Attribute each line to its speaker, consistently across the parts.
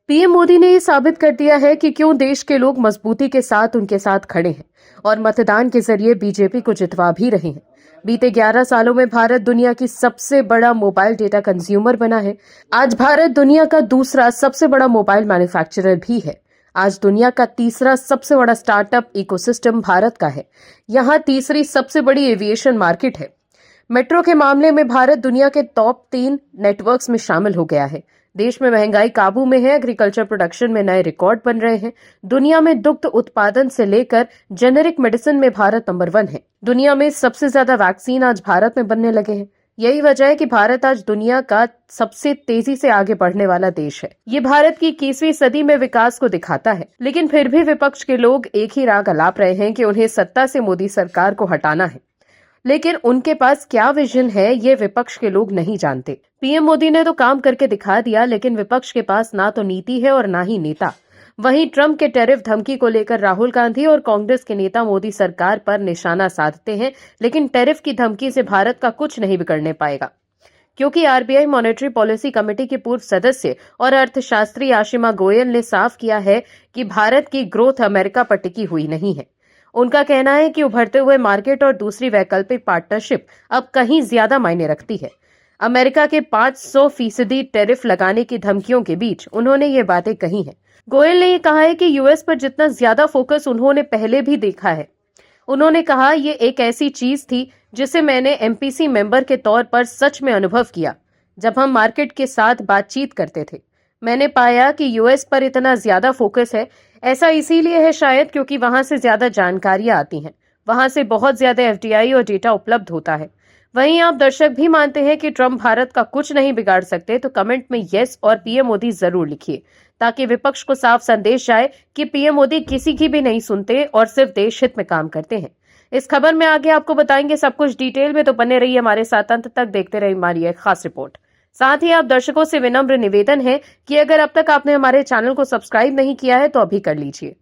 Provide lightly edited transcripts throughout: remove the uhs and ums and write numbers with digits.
Speaker 1: PM Modi ने ये साबित कर दिया है कि क्यों देश के लोग मजबूती के साथ उनके साथ खड़े हैं और मतदान के जरिए बीजेपी को जितवा भी रहे हैं। बीते 11 सालों में भारत दुनिया की सबसे बड़ा मोबाइल डेटा कंज्यूमर बना है। आज भारत दुनिया का दूसरा सबसे बड़ा मोबाइल मैन्युफैक्चरर भी है। आज दुनिया का तीसरा सबसे बड़ा स्टार्टअप इकोसिस्टम भारत का है। यहाँ तीसरी सबसे बड़ी एविएशन मार्केट है। मेट्रो के मामले में भारत दुनिया के टॉप 3 नेटवर्क्स में शामिल हो गया है। देश में महंगाई काबू में है। एग्रीकल्चर प्रोडक्शन में नए रिकॉर्ड बन रहे हैं। दुनिया में दुग्ध उत्पादन से लेकर जेनेरिक मेडिसिन में भारत नंबर 1 है। दुनिया में सबसे ज्यादा वैक्सीन आज भारत में बनने लगे हैं। यही वजह है कि भारत आज दुनिया का सबसे तेजी से आगे बढ़ने वाला देश है। ये भारत की 21वीं सदी में विकास को दिखाता है। लेकिन फिर भी विपक्ष के लोग एक ही राग अलाप रहे हैं कि उन्हें सत्ता से मोदी सरकार को हटाना है। लेकिन उनके पास क्या विजन है, ये विपक्ष के लोग नहीं जानते। पीएम मोदी ने तो काम करके दिखा दिया, लेकिन विपक्ष के पास ना तो नीति है और ना ही नेता। वहीं ट्रंप के टैरिफ धमकी को लेकर राहुल गांधी और कांग्रेस के नेता मोदी सरकार पर निशाना साधते हैं, लेकिन टैरिफ की धमकी से भारत का कुछ नहीं बिगड़ने पाएगा, क्योंकि आरबीआई मॉनेटरी पॉलिसी कमेटी के पूर्व सदस्य और अर्थशास्त्री आशिमा गोयल ने साफ किया है कि भारत की ग्रोथ अमेरिका पर टिकी हुई नहीं है। उनका कहना है कि उभरते हुए मार्केट और दूसरी वैकल्पिक पार्टनरशिप अब कहीं ज्यादा मायने रखती है। अमेरिका के 500% टैरिफ लगाने की धमकियों के बीच उन्होंने ये बातें कही हैं। गोयल ने ये कहा है कि यूएस पर जितना ज्यादा फोकस उन्होंने पहले भी देखा है। उन्होंने कहा, ये एक ऐसी चीज थी जिसे मैंने एमपीसी मेंबर के तौर पर सच में अनुभव किया। जब हम मार्केट के साथ बातचीत करते थे, मैंने पाया कि यूएस पर इतना ज्यादा फोकस है। ऐसा इसीलिए है शायद क्योंकि वहां से ज्यादा जानकारियां आती हैं, वहां से बहुत ज्यादा एफडीआई और डेटा उपलब्ध होता है। वहीं आप दर्शक भी मानते हैं कि ट्रंप भारत का कुछ नहीं बिगाड़ सकते, तो कमेंट में यस और पीएम मोदी जरूर लिखिए, ताकि विपक्ष को साफ संदेश जाए कि पीएम मोदी किसी की भी नहीं सुनते और सिर्फ देश हित में काम करते हैं। इस खबर में आगे आपको बताएंगे सब कुछ डिटेल में, तो बने रहिए हमारे साथ अंत तक, देखते रहिए हमारी एक खास रिपोर्ट। साथ ही आप दर्शकों से विनम्र निवेदन है कि अगर अब तक आपने हमारे चैनल को सब्सक्राइब नहीं किया है तो अभी कर लीजिए।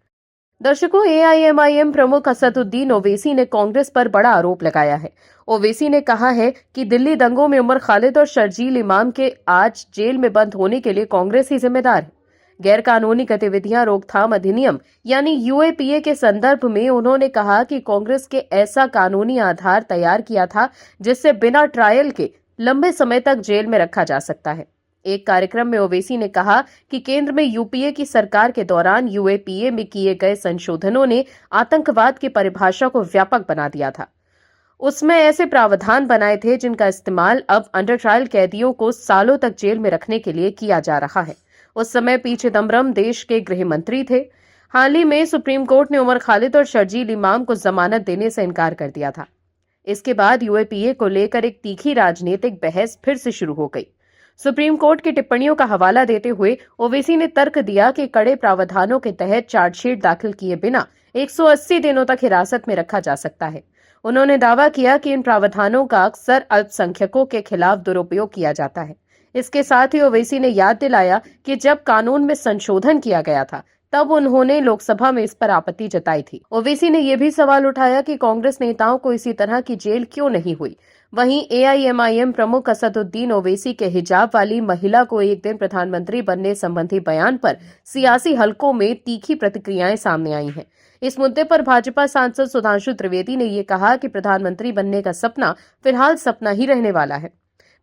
Speaker 1: दर्शकों, एआईएमआईएम प्रमुख असदुद्दीन ओवैसी ने कांग्रेस पर बड़ा आरोप लगाया है। ओवैसी ने कहा है कि दिल्ली दंगों में उमर खालिद और शर्जील इमाम के आज जेल में बंद होने के लिए कांग्रेस ही जिम्मेदार है। गैर कानूनी गतिविधियां रोकथाम अधिनियम यानी यूएपीए के संदर्भ में उन्होंने कहा कि कांग्रेस के ऐसा कानूनी आधार तैयार किया था जिससे बिना ट्रायल के लंबे समय तक जेल में रखा जा सकता है। एक कार्यक्रम में ओवैसी ने कहा कि केंद्र में यूपीए की सरकार के दौरान यूएपीए में किए गए संशोधनों ने आतंकवाद की परिभाषा को व्यापक बना दिया था। उसमें ऐसे प्रावधान बनाए थे जिनका इस्तेमाल अब अंडर ट्रायल कैदियों को सालों तक जेल में रखने के लिए किया जा रहा है। उस समय पी चिदम्बरम देश के गृह मंत्री थे। हाल ही में सुप्रीम कोर्ट ने उमर खालिद और शर्जील इमाम को जमानत देने से इनकार कर दिया था। इसके बाद यूएपीए को लेकर एक तीखी राजनीतिक बहस फिर से शुरू हो गई। सुप्रीम कोर्ट की टिप्पणियों का हवाला देते हुए ओवैसी ने तर्क दिया कि कड़े प्रावधानों के तहत चार्जशीट दाखिल किए बिना 180 दिनों तक हिरासत में रखा जा सकता है। उन्होंने दावा किया कि इन प्रावधानों का अक्सर अल्पसंख्यकों के खिलाफ दुरुपयोग किया जाता है। इसके साथ ही ओवैसी ने याद दिलाया कि जब कानून में संशोधन किया गया था तब उन्होंने लोकसभा में इस पर आपत्ति जताई थी। ओवैसी ने यह भी सवाल उठाया कि कांग्रेस नेताओं को इसी तरह की जेल क्यों नहीं हुई। वहीं एआईएमआईएम प्रमुख असदुद्दीन ओवैसी के हिजाब वाली महिला को एक दिन प्रधानमंत्री बनने संबंधी बयान पर सियासी हलकों में तीखी प्रतिक्रियाएं सामने आई हैं। इस मुद्दे पर भाजपा सांसद सुधांशु त्रिवेदी ने यह कहा कि प्रधानमंत्री बनने का सपना फिलहाल सपना ही रहने वाला है।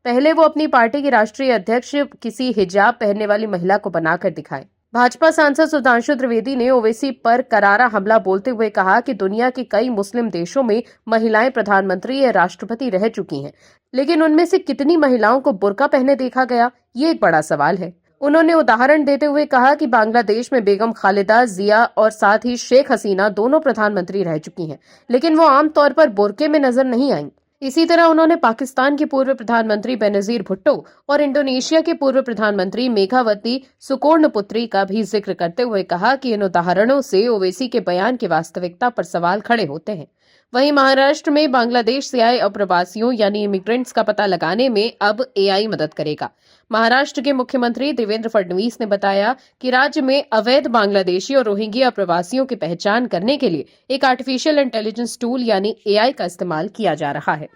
Speaker 1: पहले वो अपनी पार्टी की राष्ट्रीय अध्यक्ष किसी हिजाब पहनने वाली महिला को बनाकर दिखाएं। भाजपा सांसद सुधांशु त्रिवेदी ने ओवैसी पर करारा हमला बोलते हुए कहा कि दुनिया के कई मुस्लिम देशों में महिलाएं प्रधानमंत्री या राष्ट्रपति रह चुकी हैं, लेकिन उनमें से कितनी महिलाओं को बुर्का पहने देखा गया, ये एक बड़ा सवाल है। उन्होंने उदाहरण देते हुए कहा कि बांग्लादेश में बेगम खालिदा जिया और साथ ही शेख हसीना दोनों प्रधानमंत्री रह चुकी हैं, लेकिन वो आमतौर पर बुर्के में नजर नहीं आईं। इसी तरह उन्होंने पाकिस्तान के पूर्व प्रधानमंत्री बेनजीर भुट्टो और इंडोनेशिया के पूर्व प्रधानमंत्री मेघावती सुकोर्णपुत्री का भी जिक्र करते हुए कहा कि इन उदाहरणों से ओवैसी के बयान की वास्तविकता पर सवाल खड़े होते हैं। वहीं महाराष्ट्र में बांग्लादेश से आए अप्रवासियों यानी इमिग्रेंट्स का पता लगाने में अब एआई मदद करेगा। महाराष्ट्र के मुख्यमंत्री देवेंद्र फडणवीस ने बताया कि राज्य में अवैध बांग्लादेशी और रोहिंग्या प्रवासियों की पहचान करने के लिए एक आर्टिफिशियल इंटेलिजेंस टूल यानी एआई का इस्तेमाल किया जा रहा है।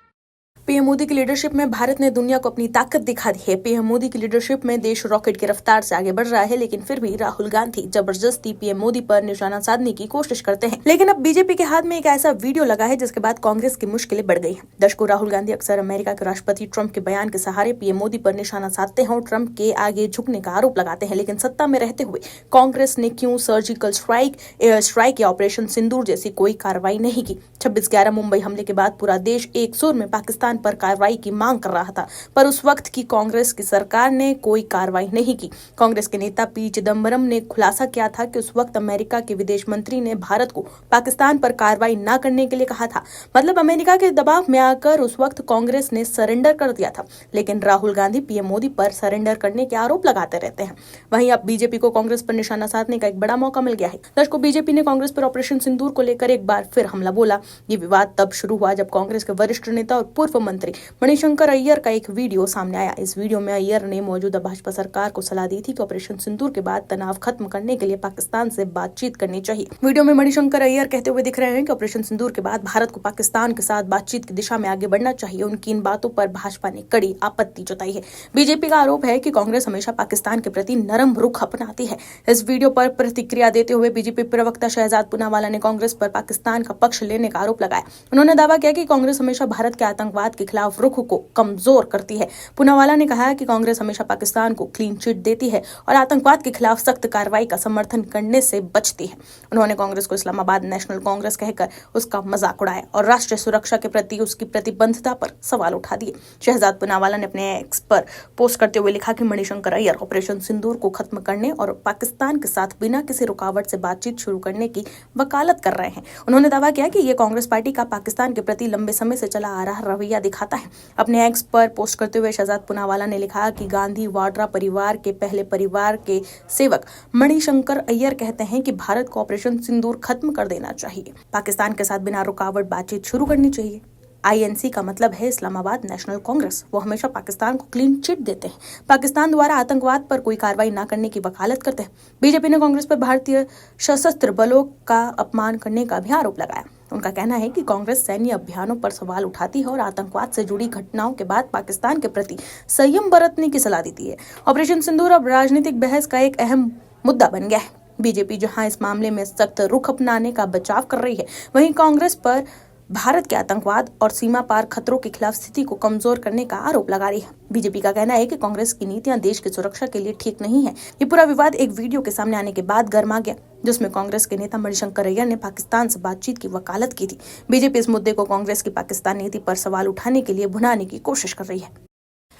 Speaker 2: पीएम मोदी की लीडरशिप में भारत ने दुनिया को अपनी ताकत दिखा दी है। पीएम मोदी की लीडरशिप में देश रॉकेट की रफ्तार से आगे बढ़ रहा है, लेकिन फिर भी राहुल गांधी जबरदस्ती पीएम मोदी पर निशाना साधने की कोशिश करते हैं। लेकिन अब बीजेपी के हाथ में एक ऐसा वीडियो लगा है जिसके बाद कांग्रेस की मुश्किलें बढ़ गई हैं। दर्शकों, राहुल गांधी अक्सर अमेरिका के राष्ट्रपति ट्रंप के बयान के सहारे पीएम मोदी पर निशाना साधते हैं और ट्रंप के आगे झुकने का आरोप लगाते हैं। लेकिन सत्ता में रहते हुए कांग्रेस ने क्यों सर्जिकल स्ट्राइक, एयर स्ट्राइक या ऑपरेशन सिंदूर जैसी कोई कार्रवाई नहीं की? 26/11 मुंबई हमले के बाद पूरा देश एक सुर में पाकिस्तान पर कार्रवाई की मांग कर रहा था, पर उस वक्त की कांग्रेस की सरकार ने कोई कार्रवाई नहीं की। कांग्रेस के नेता पी चिदम्बरम ने खुलासा किया था कि उस वक्त अमेरिका के विदेश मंत्री ने भारत को पाकिस्तान पर कार्रवाई न करने के लिए कहा था। मतलब अमेरिका के दबाव में आकर उस वक्त कांग्रेस ने सरेंडर कर दिया था। लेकिन राहुल गांधी पीएम मोदी पर सरेंडर करने के आरोप लगाते रहते हैं। वहीं अब बीजेपी को कांग्रेस पर निशाना साधने का एक बड़ा मौका मिल गया है। दर्शकों, बीजेपी ने कांग्रेस पर ऑपरेशन सिंदूर को लेकर एक बार फिर हमला बोला। ये विवाद तब शुरू हुआ जब कांग्रेस के वरिष्ठ नेता और पूर्व मंत्री मणिशंकर अय्यर का एक वीडियो सामने आया। इस वीडियो में अय्यर ने मौजूदा भाजपा सरकार को सलाह दी थी कि ऑपरेशन सिंदूर के बाद तनाव खत्म करने के लिए पाकिस्तान से बातचीत करनी चाहिए। वीडियो में मणिशंकर अय्यर कहते हुए दिख रहे हैं कि ऑपरेशन सिंदूर के बाद भारत को पाकिस्तान के साथ बातचीत की दिशा में आगे बढ़ना चाहिए। उनकी इन बातों पर भाजपा ने कड़ी आपत्ति जताई है। बीजेपी का आरोप है कि कांग्रेस हमेशा पाकिस्तान के प्रति नरम रुख अपनाती है। इस वीडियो पर प्रतिक्रिया देते हुए बीजेपी प्रवक्ता शहजाद पूनावाला ने कांग्रेस पर पाकिस्तान का पक्ष लेने का आरोप लगाया। उन्होंने दावा किया कि कांग्रेस हमेशा भारत के आतंकवाद के खिलाफ रुख को कमजोर करती है। पूनावाला ने कहा कि कांग्रेस हमेशा पाकिस्तान को क्लीन चिट देती है और आतंकवाद के खिलाफ सख्त कार्रवाई का समर्थन करने से बचती है। उन्होंने कांग्रेस को इस्लामाबाद नेशनल कांग्रेस कहकर उसका मजाक उड़ाया और राष्ट्रीय सुरक्षा के प्रति उसकी प्रतिबद्धता पर सवाल उठा दिए। शहजाद पूनावाला ने अपने एक्स पर पोस्ट करते हुए लिखा कि मणिशंकर अय्यर ऑपरेशन सिंदूर को खत्म करने और पाकिस्तान के साथ बिना किसी रुकावट से बातचीत शुरू करने की वकालत कर रहे हैं। उन्होंने दावा किया कि ये कांग्रेस पार्टी का पाकिस्तान के प्रति लंबे समय से चला आ रहा रवैया दिखाता है। अपने एक्स पर पोस्ट करते हुए शहजाद पूनावाला ने लिखा कि गांधी वाड्रा परिवार के पहले परिवार के सेवक मणिशंकर अय्यर कहते हैं कि भारत को ऑपरेशन सिंदूर खत्म कर देना चाहिए, पाकिस्तान के साथ बिना रुकावट बातचीत शुरू करनी चाहिए। आईएनसी का मतलब है इस्लामाबाद नेशनल कांग्रेस। वो हमेशा पाकिस्तान को क्लीन चिट देते हैं, पाकिस्तान द्वारा आतंकवाद पर कोई कार्रवाई न करने की वकालत करते हैं। बीजेपी ने कांग्रेस पर भारतीय सशस्त्र बलों का अपमान करने का भी आरोप लगाया। उनका कहना है कि कांग्रेस सैन्य अभियानों पर सवाल उठाती है और आतंकवाद से जुड़ी घटनाओं के बाद पाकिस्तान के प्रति संयम बरतने की सलाह देती है। ऑपरेशन सिंदूर अब राजनीतिक बहस का एक अहम मुद्दा बन गया है। बीजेपी जहां इस मामले में सख्त रुख अपनाने का बचाव कर रही है, वहीं कांग्रेस पर भारत के आतंकवाद और सीमा पार खतरों के खिलाफ स्थिति को कमजोर करने का आरोप लगा रही है। बीजेपी का कहना है कि कांग्रेस की नीतियां देश की सुरक्षा के लिए ठीक नहीं है। ये पूरा विवाद एक वीडियो के सामने आने के बाद गर्मा गया, जिसमें कांग्रेस के नेता मणिशंकर अय्यर ने पाकिस्तान से बातचीत की वकालत की थी। बीजेपी इस मुद्दे को कांग्रेस की पाकिस्तान नीति पर सवाल उठाने के लिए भुनाने की कोशिश कर रही है।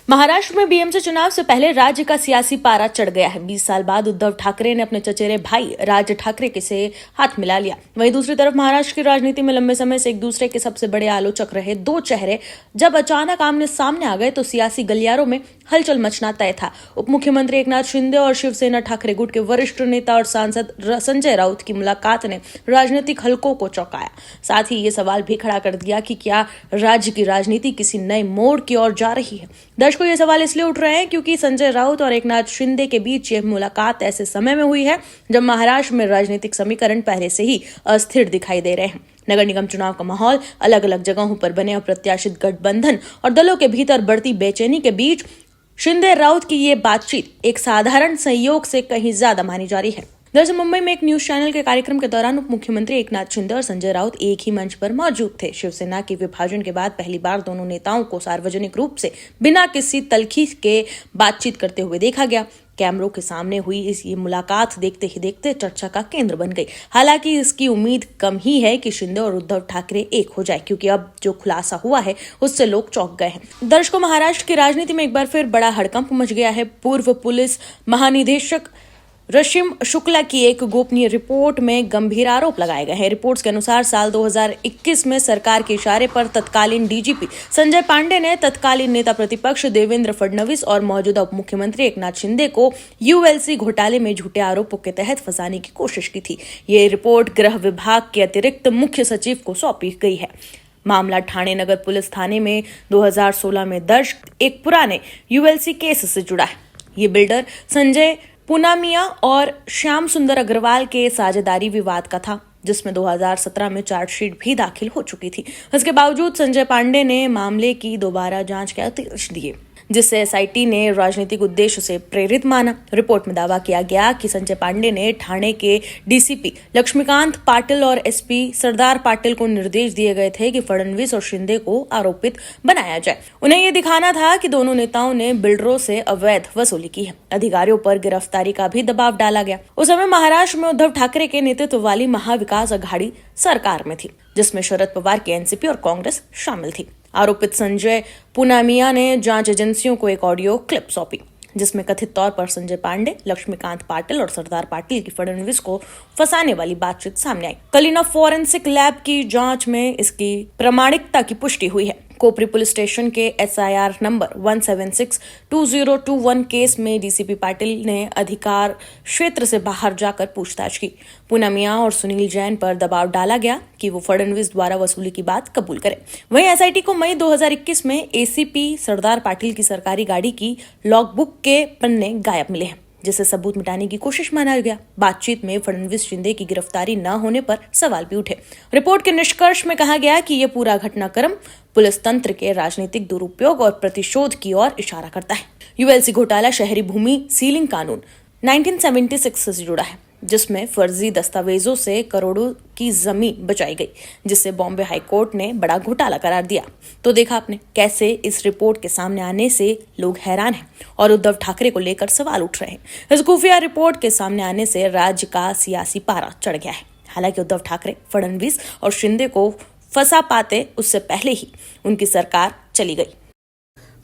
Speaker 3: महाराष्ट्र में बीएमसी चुनाव से पहले राज्य का सियासी पारा चढ़ गया है। 20 साल बाद उद्धव ठाकरे ने अपने चचेरे भाई राज ठाकरे के से हाथ मिला लिया। वहीं दूसरी तरफ महाराष्ट्र की राजनीति में लंबे समय से एक दूसरे के सबसे बड़े आलोचक रहे दो चेहरे जब अचानक आमने सामने आ गए तो सियासी गलियारों में हलचल मचना तय था। उप मुख्यमंत्री एकनाथ शिंदे और शिवसेना ठाकरे गुट के वरिष्ठ नेता और सांसद संजय राउत की मुलाकात ने राजनीतिक हलकों को चौंकाया। साथ ही ये सवाल भी खड़ा कर दिया कि क्या राज्य की राजनीति किसी नए मोड़ की ओर जा रही है। दर्शकों, ये सवाल इसलिए उठ रहे हैं क्योंकि संजय राउत और एकनाथ शिंदे के बीच यह मुलाकात ऐसे समय में हुई है जब महाराष्ट्र में राजनीतिक समीकरण पहले से ही अस्थिर दिखाई दे रहे हैं। नगर निगम चुनाव का माहौल, अलग अलग जगहों पर बने अप्रत्याशित गठबंधन और दलों के भीतर बढ़ती बेचैनी के बीच शिंदे राउत की ये बातचीत एक साधारण संयोग से कहीं ज्यादा मानी जा रही है। दरअसल मुंबई में एक न्यूज चैनल के कार्यक्रम के दौरान उप मुख्यमंत्री एकनाथ शिंदे और संजय राउत एक ही मंच पर मौजूद थे। शिवसेना के विभाजन के बाद पहली बार दोनों नेताओं को सार्वजनिक रूप से बिना किसी तलखी के बातचीत करते हुए देखा गया। कैमरों के सामने हुई ये मुलाकात देखते ही देखते चर्चा का केंद्र बन गई। हालांकि इसकी उम्मीद कम ही है कि शिंदे और उद्धव ठाकरे एक हो जाए, क्योंकि अब जो खुलासा हुआ है उससे लोग चौंक गए हैं। दर्शकों, महाराष्ट्र की राजनीति में एक बार फिर बड़ा हड़कंप मच गया है। पूर्व पुलिस महानिदेशक रशिम शुक्ला की एक गोपनीय रिपोर्ट में गंभीर आरोप लगाए गए हैं। रिपोर्ट्स के अनुसार साल 2021 में सरकार के इशारे पर तत्कालीन डीजीपी संजय पांडे ने तत्कालीन नेता प्रतिपक्ष देवेंद्र फडणवीस और मौजूदा उप मुख्यमंत्री एकनाथ शिंदे को यूएलसी घोटाले में झूठे आरोपों के तहत फंसाने की कोशिश की थी। ये रिपोर्ट गृह विभाग के अतिरिक्त मुख्य सचिव को सौंपी गई है। मामला ठाणे नगर पुलिस थाने में 2016 में दर्ज एक पुराने यूएलसी केस से जुड़ा है। ये बिल्डर संजय पूनामिया और श्याम सुंदर अग्रवाल के साझेदारी विवाद का था, जिसमें 2017 में चार्जशीट भी दाखिल हो चुकी थी। इसके बावजूद संजय पांडे ने मामले की दोबारा जांच के आदेश दिए, जिससे एसआईटी ने राजनीतिक उद्देश्य से प्रेरित माना। रिपोर्ट में दावा किया गया कि संजय पांडे ने ठाणे के डीसीपी लक्ष्मीकांत पाटिल और एसपी सरदार पाटिल को निर्देश दिए गए थे कि फडणवीस और शिंदे को आरोपित बनाया जाए। उन्हें यह दिखाना था कि दोनों नेताओं ने बिल्डरों से अवैध वसूली की है। अधिकारियों पर गिरफ्तारी का भी दबाव डाला गया। उस समय महाराष्ट्र में उद्धव ठाकरे के नेतृत्व वाली महाविकास अघाड़ी सरकार में थी, जिसमें शरद पवार की एनसीपी और कांग्रेस शामिल थी। आरोपित संजय पुनामिया ने जांच एजेंसियों को एक ऑडियो क्लिप सौंपी, जिसमें कथित तौर पर संजय पांडे, लक्ष्मीकांत पाटिल और सरदार पाटिल की फडणवीस को फंसाने वाली बातचीत सामने आई। कल इन फॉरेंसिक लैब की जांच में इसकी प्रामाणिकता की पुष्टि हुई है। कोपरी पुलिस स्टेशन के SIR नंबर 1762021 केस में डीसीपी पाटिल ने अधिकार क्षेत्र से बाहर जाकर पूछताछ की। पूनमिया और सुनील जैन पर दबाव डाला गया कि वो फडणवीस द्वारा वसूली की बात कबूल करें। वहीं एसआईटी को मई 2021 में एसीपी सरदार पाटिल की सरकारी गाड़ी की लॉगबुक के पन्ने गायब मिले हैं, जिसे सबूत मिटाने की कोशिश माना गया। बातचीत में फडणवीस शिंदे की गिरफ्तारी न होने पर सवाल भी उठे। रिपोर्ट के निष्कर्ष में कहा गया कि यह पूरा घटनाक्रम पुलिस तंत्र के राजनीतिक दुरुपयोग और प्रतिशोध की ओर इशारा करता है। यूएलसी घोटाला शहरी भूमि सीलिंग कानून 1976 से जुड़ा है, जिसमें फर्जी दस्तावेजों से करोड़ों की जमीन बचाई गई, जिसे बॉम्बे हाईकोर्ट ने बड़ा घोटाला करार दिया। तो देखा आपने कैसे इस रिपोर्ट के सामने आने से लोग हैरान हैं और उद्धव ठाकरे को लेकर सवाल उठ रहे हैं। इस खुफिया रिपोर्ट के सामने आने से राज्य का सियासी पारा चढ़ गया है। हालांकि उद्धव ठाकरे, फडणवीस और शिंदे को फंसा पाते उससे पहले ही उनकी सरकार चली गई।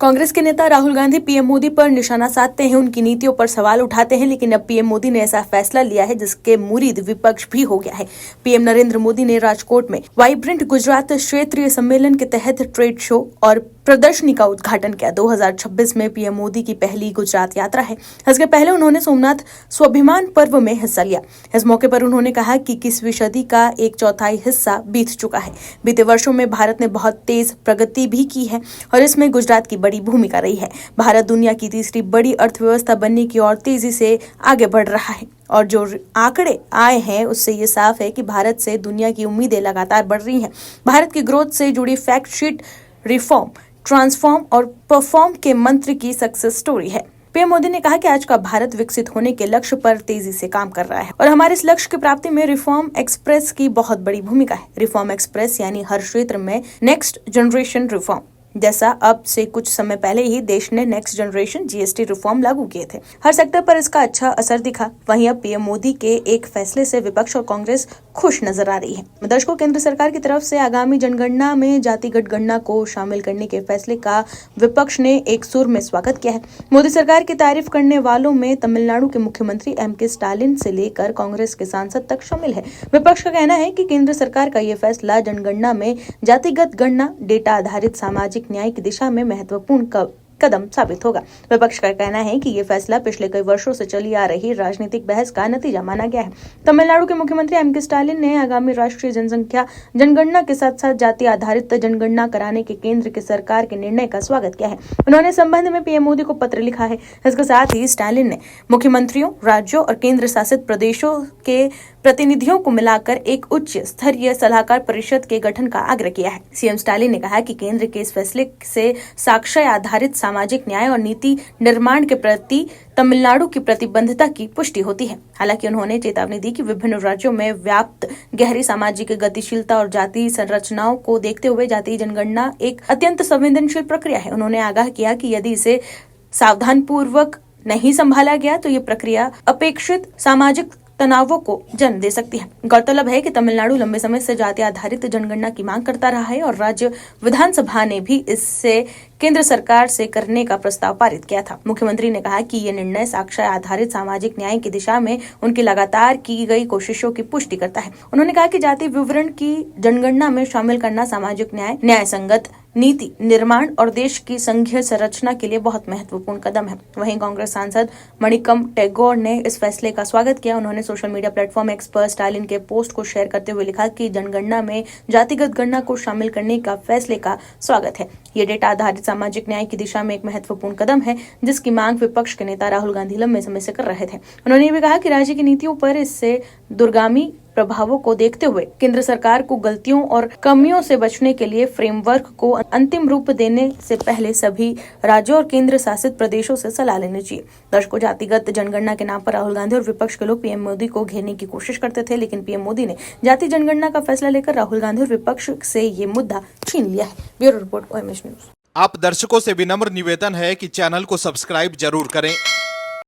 Speaker 2: कांग्रेस के नेता राहुल गांधी पीएम मोदी पर निशाना साधते हैं, उनकी नीतियों पर सवाल उठाते हैं, लेकिन अब पीएम मोदी ने ऐसा फैसला लिया है जिसके मुरीद विपक्ष भी हो गया है। पीएम नरेंद्र मोदी ने राजकोट में वाइब्रेंट गुजरात क्षेत्रीय सम्मेलन के तहत ट्रेड शो और प्रदर्शनी का उद्घाटन किया। 2026 में पीएम मोदी की पहली गुजरात यात्रा है। इसके पहले उन्होंने सोमनाथ स्वाभिमान पर्व में हिस्सा लिया। इस मौके पर उन्होंने कहा कि 21वीं सदी का 1/4 हिस्सा बीत चुका है। बीते वर्षों में भारत ने बहुत तेज प्रगति भी की है और इसमें गुजरात की बड़ी भूमिका रही है। भारत दुनिया की तीसरी बड़ी अर्थव्यवस्था बनने की ओर तेजी से आगे बढ़ रहा है और जो आंकड़े आए हैं उससे ये साफ है कि भारत से दुनिया की उम्मीदें लगातार बढ़ रही हैं। भारत की ग्रोथ से जुड़ी फैक्ट शीट रिफॉर्म, ट्रांसफॉर्म और परफॉर्म के मंत्र की सक्सेस स्टोरी है। पीएम मोदी ने कहा कि आज का भारत विकसित होने के लक्ष्य पर तेजी से काम कर रहा है और हमारे इस लक्ष्य की प्राप्ति में रिफॉर्म एक्सप्रेस की बहुत बड़ी भूमिका है। रिफॉर्म एक्सप्रेस यानी हर क्षेत्र में नेक्स्ट जनरेशन रिफॉर्म, जैसा अब से कुछ समय पहले ही देश ने नेक्स्ट जनरेशन जीएसटी रिफॉर्म लागू किए थे। हर सेक्टर पर इसका अच्छा असर दिखा। वहीं अब पीएम मोदी के एक फैसले से विपक्ष और कांग्रेस खुश नजर आ रही है। दर्शकों, केंद्र सरकार की तरफ से आगामी जनगणना में जातिगत गणना को शामिल करने के फैसले का विपक्ष ने एक सुर में स्वागत किया है। मोदी सरकार की तारीफ करने वालों में तमिलनाडु के मुख्यमंत्री M.K. स्टालिन से लेकर कांग्रेस के सांसद तक शामिल है। विपक्ष का कहना है कि केंद्र सरकार का यह फैसला जनगणना में जातिगत गणना, डेटा आधारित सामाजिक न्याय की दिशा में महत्वपूर्ण कदम साबित होगा। विपक्ष का कहना है कि ये फैसला पिछले कई वर्षों से चली आ रही राजनीतिक बहस का नतीजा माना गया है। तमिलनाडु के मुख्यमंत्री M.K. स्टालिन ने आगामी राष्ट्रीय जनसंख्या जनगणना के साथ साथ जाति आधारित जनगणना कराने के केंद्र की सरकार के निर्णय का स्वागत किया है। उन्होंने संबंध में पीएम मोदी को पत्र लिखा है। इसके साथ ही स्टालिन ने मुख्यमंत्रियों, राज्यों और केंद्र शासित प्रदेशों के प्रतिनिधियों को मिलाकर एक उच्च स्तरीय सलाहकार परिषद के गठन का आग्रह किया है। सीएम स्टालिन ने कहा कि केंद्र के इस फैसले से साक्ष्य आधारित सामाजिक न्याय और नीति निर्माण के प्रति तमिलनाडु की प्रतिबद्धता की पुष्टि होती है। हालांकि उन्होंने चेतावनी दी कि विभिन्न राज्यों में व्याप्त गहरी सामाजिक गतिशीलता और जाति संरचनाओं को देखते हुए जातीय जनगणना एक अत्यंत संवेदनशील प्रक्रिया है। उन्होंने आगाह किया कि यदि इसे सावधानपूर्वक नहीं संभाला गया तो ये प्रक्रिया अपेक्षित सामाजिक तनावों को जन्म दे सकती है। गौरतलब है कि तमिलनाडु लंबे समय से जाति आधारित जनगणना की मांग करता रहा है और राज्य विधानसभा ने भी इससे केंद्र सरकार से करने का प्रस्ताव पारित किया था। मुख्यमंत्री ने कहा कि ये निर्णय साक्ष्य आधारित सामाजिक न्याय की दिशा में उनकी लगातार की गई कोशिशों की पुष्टि करता है। उन्होंने कहा कि जाति विवरण की जनगणना में शामिल करना सामाजिक न्याय, न्याय संगत नीति निर्माण और देश की संघीय संरचना के लिए बहुत महत्वपूर्ण कदम है। वहीं कांग्रेस सांसद मणिकम टैगोर ने इस फैसले का स्वागत किया। उन्होंने सोशल मीडिया प्लेटफॉर्म एक्स पर स्टालिन के पोस्ट को शेयर करते हुए लिखा कि जनगणना में जातिगत गणना को शामिल करने का फैसले का स्वागत है। ये डेटा आधारित सामाजिक न्याय की दिशा में एक महत्वपूर्ण कदम है, जिसकी मांग विपक्ष के नेता राहुल गांधी लंबे समय से कर रहे थे। उन्होंने भी कहा कि राज्य की नीतियों पर इससे दूरगामी प्रभावों को देखते हुए केंद्र सरकार को गलतियों और कमियों से बचने के लिए फ्रेमवर्क को अंतिम रूप देने से पहले सभी राज्यों और केंद्र शासित प्रदेशों से सलाह लेनी चाहिए। दर्शकों, जातिगत जनगणना के नाम पर राहुल गांधी और विपक्ष के लोग पीएम मोदी को घेरने की कोशिश करते थे, लेकिन पीएम मोदी ने जाति जनगणना का फैसला लेकर राहुल गांधी और विपक्ष से ये मुद्दा छीन लिया है। Bureau report, OMH news.
Speaker 4: आप दर्शकों से विनम्र निवेदन है कि चैनल को सब्सक्राइब जरूर करें